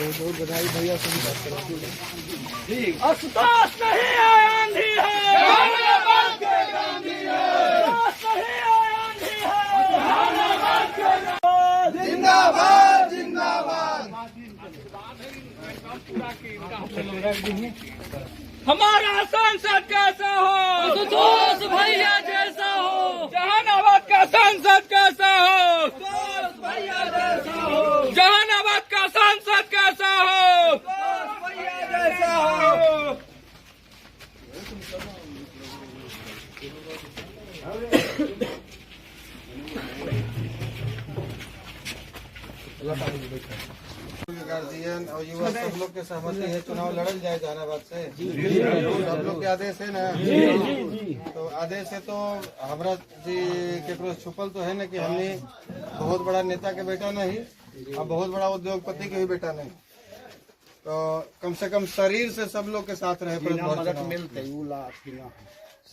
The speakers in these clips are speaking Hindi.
बहुत बधाई भैया से बात करें। आशुतोष नहीं आया आंधी है, जहानाबाद के गांधी है। जिंदाबाद जिंदाबाद। हमारा सांसद कैसा हो, आशुतोष भैया जैसा हो। जहानाबाद का सांसद कैसा हो, आशुतोष भैया जैसा हो। जहानाबाद का सांसद कैसा हो, आशुतोष भैया जैसा हो। गार्जियन और युवा सब लोग के सहमति है चुनाव लड़ल जाए जहानाबाद से। सब लोग के आदेश है ना। तो आदेश है तो हमरा जी के छुपल तो है ना कि हमने बहुत बड़ा नेता के बेटा नहीं और बहुत बड़ा उद्योगपति के भी बेटा नहीं। तो कम से कम शरीर से सब लोग के साथ रहे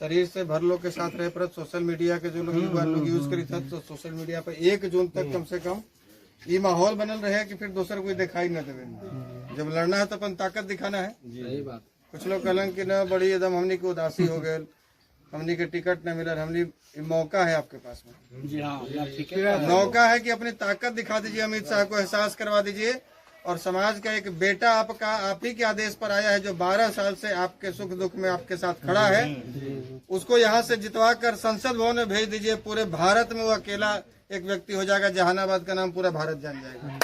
शरीर से भर लोग के साथ रहे पर सोशल मीडिया के जो लोग यूज करी था तो सोशल मीडिया पर 1 जून तक कम से कम ये माहौल बनल रहे कि फिर दूसर कोई दिखाई न देवे। जब लड़ना है तो अपन ताकत दिखाना है। कुछ लोग कहलन कि न बड़ी एकदम हमनी की उदासी हो गए, हमनी के टिकट न मिलल। हमनी मौका है आपके पास में, मौका है कि अपनी ताकत दिखा दीजिए, अमित शाह को एहसास करवा दीजिए। और समाज का एक बेटा आपका आप ही के आदेश पर आया है जो 12 साल से आपके सुख दुख में आपके साथ खड़ा है, उसको यहाँ से जितवा कर संसद भवन में भेज दीजिए। पूरे भारत में वो अकेला एक व्यक्ति हो जाएगा, जहानाबाद का नाम पूरा भारत जान जाएगा।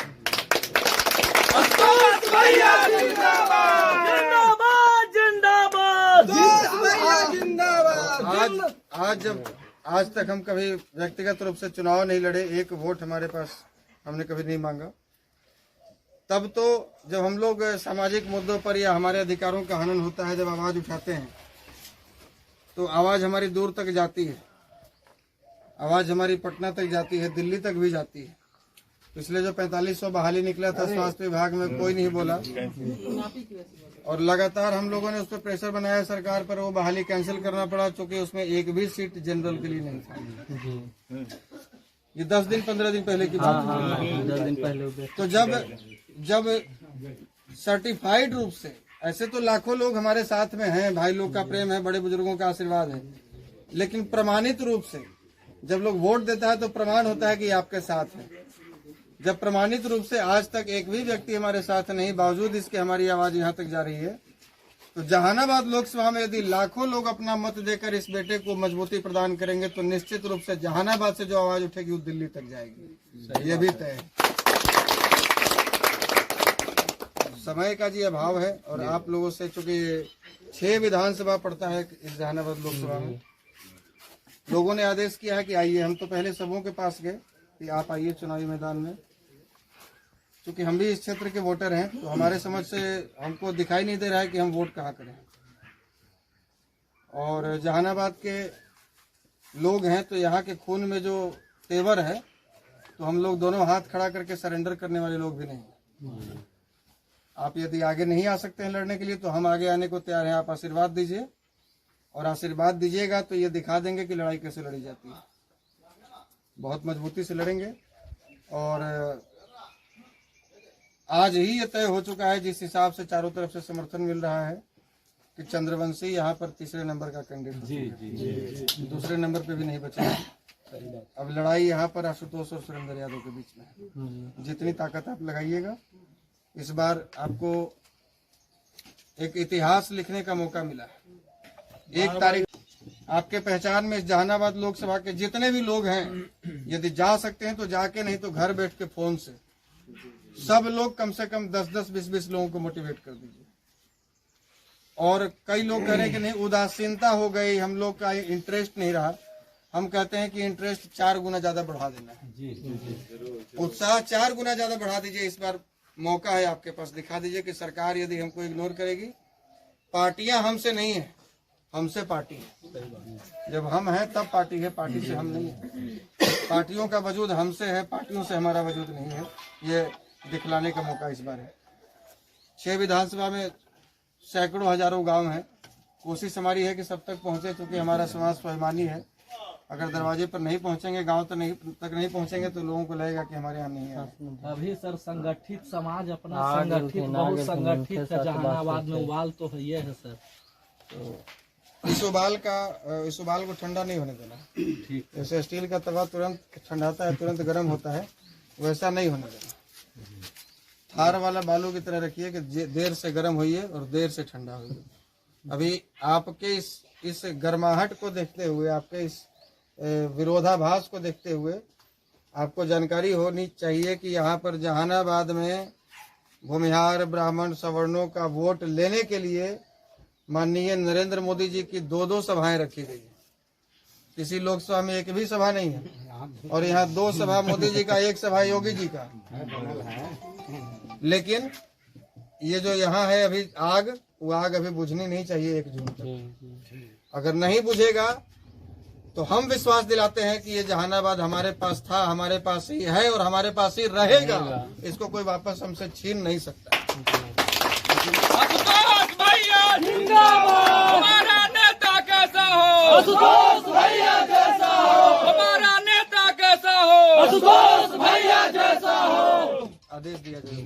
जिंदाबाद जिंदाबाद। आज तक हम कभी व्यक्तिगत रूप से चुनाव नहीं लड़े, एक वोट हमारे पास हमने कभी नहीं मांगा। तब तो जब हम लोग सामाजिक मुद्दों पर या हमारे अधिकारों का हनन होता है, जब आवाज उठाते हैं तो आवाज हमारी दूर तक जाती है, आवाज हमारी पटना तक जाती है, दिल्ली तक भी जाती है। पिछले जो 4500 बहाली निकला था स्वास्थ्य विभाग में, कोई नहीं बोला और लगातार हम लोगों ने उस पर प्रेशर बनाया सरकार पर, वो बहाली कैंसिल करना पड़ा क्योंकि उसमें एक भी सीट जनरल के लिए नहीं था। ये 10 दिन 15 दिन पहले की बात है। 10 दिन पहले तो जब सर्टिफाइड रूप से, ऐसे तो लाखों लोग हमारे साथ में हैं, भाई लोग का प्रेम है, बड़े बुजुर्गों का आशीर्वाद है, लेकिन प्रमाणित रूप से जब लोग वोट देता है तो प्रमाण होता है कि आपके साथ है। जब प्रमाणित रूप से आज तक एक भी व्यक्ति हमारे साथ नहीं, बावजूद इसके हमारी आवाज यहाँ तक जा रही है। तो जहानाबाद लोकसभा में यदि लाखों लोग अपना मत देकर इस बेटे को मजबूती प्रदान करेंगे तो निश्चित रूप से जहानाबाद से जो आवाज उठेगी वो दिल्ली तक जाएगी, ये भी तय है। समय का जी अभाव है और आप लोगों से, चूंकि 6 विधानसभा पड़ता है इस जहानाबाद लोकसभा में, लोगों ने आदेश किया है कि आइए। हम तो पहले सबों के पास गए कि आप आइए चुनावी मैदान में, क्योंकि हम भी इस क्षेत्र के वोटर हैं तो हमारे समझ से हमको दिखाई नहीं दे रहा है कि हम वोट कहाँ करें। और जहानाबाद के लोग हैं तो यहाँ के खून में जो तेवर है तो हम लोग दोनों हाथ खड़ा करके सरेंडर करने वाले लोग भी नहीं। आप यदि आगे नहीं आ सकते हैं लड़ने के लिए तो हम आगे आने को तैयार हैं। आप आशीर्वाद दीजिए और आशीर्वाद दीजिएगा तो ये दिखा देंगे कि लड़ाई कैसे लड़ी जाती है। बहुत मजबूती से लड़ेंगे और आज ही ये तय हो चुका है जिस हिसाब से चारों तरफ से समर्थन मिल रहा है कि चंद्रवंशी यहाँ पर तीसरे नंबर का कैंडिडेट, दूसरे नंबर पे भी नहीं बचा। अब लड़ाई यहाँ पर आशुतोष और सुरेंद्र यादव के बीच में है। जितनी ताकत आप लगाइएगा, इस बार आपको एक इतिहास लिखने का मौका मिला है। 1 तारीख आपके पहचान में जहानाबाद लोकसभा के जितने भी लोग हैं, यदि जा सकते हैं तो जाके, नहीं तो घर बैठ के फोन से सब लोग कम से कम 10-10, 20-20 लोगों को मोटिवेट कर दीजिए। और कई लोग कह रहे हैं कि नहीं उदासीनता हो गई, हम लोग का इंटरेस्ट नहीं रहा। हम कहते हैं कि इंटरेस्ट 4 गुना ज्यादा बढ़ा देना है, उत्साह 4 गुना ज्यादा बढ़ा दीजिए। इस बार मौका है आपके पास, दिखा दीजिए कि सरकार यदि हमको इग्नोर करेगी, पार्टियां हमसे नहीं है, हमसे पार्टी है। जब हम हैं तब पार्टी है, पार्टी से हम नहीं है। पार्टियों का वजूद हमसे है, पार्टियों से हमारा वजूद नहीं है। ये दिखलाने का मौका इस बार है। 6 विधानसभा में सैकड़ों हजारों गांव हैं। कोशिश हमारी है कि सब तक पहुंचे, क्योंकि हमारा समाज स्वाभिमानी है। अगर दरवाजे पर नहीं पहुंचेंगे, गांव तक नहीं पहुंचेंगे तो लोगों को लगेगा कि हमारे यहाँ नहीं है। अभी सर संगठित समाज अपना संगठित बहुत संगठित है, जहानाबाद में उबाल तो है ये है सर। इस उबाल को ठंडा नहीं होने देना। ठीक, जैसे स्टील का तवा तुरंत ठंडाता है, तुरंत गर्म होता है, वैसा नहीं होने देना। थार वाला बालू की तरह रखिए कि देर से गर्म होइए और देर से ठंडा होइए। अभी आपके इस गर्माहट को देखते हुए, आपके इस विरोधाभास को देखते हुए आपको जानकारी होनी चाहिए कि यहाँ पर जहानाबाद में भूमिहार, ब्राह्मण, सवर्णों का वोट लेने के लिए माननीय नरेंद्र मोदी जी की 2 सभाएं रखी गई है। किसी लोकसभा में एक भी सभा नहीं है, और यहाँ 2 सभा मोदी जी का, 1 सभा योगी जी का। लेकिन ये जो यहाँ है अभी आग, वो आग अभी बुझनी नहीं चाहिए 1 जून तक। अगर नहीं बुझेगा तो हम विश्वास दिलाते हैं कि ये जहानाबाद हमारे पास था, हमारे पास ही है और हमारे पास ही रहेगा। इसको कोई वापस हमसे छीन नहीं सकता। आशुतोष भैया जिंदाबाद। हमारा नेता कैसा हो? आशुतोष भैया जैसा हो। हमारा नेता कैसा हो? आशुतोष भैया जैसा हो। आदेश दिया जाए।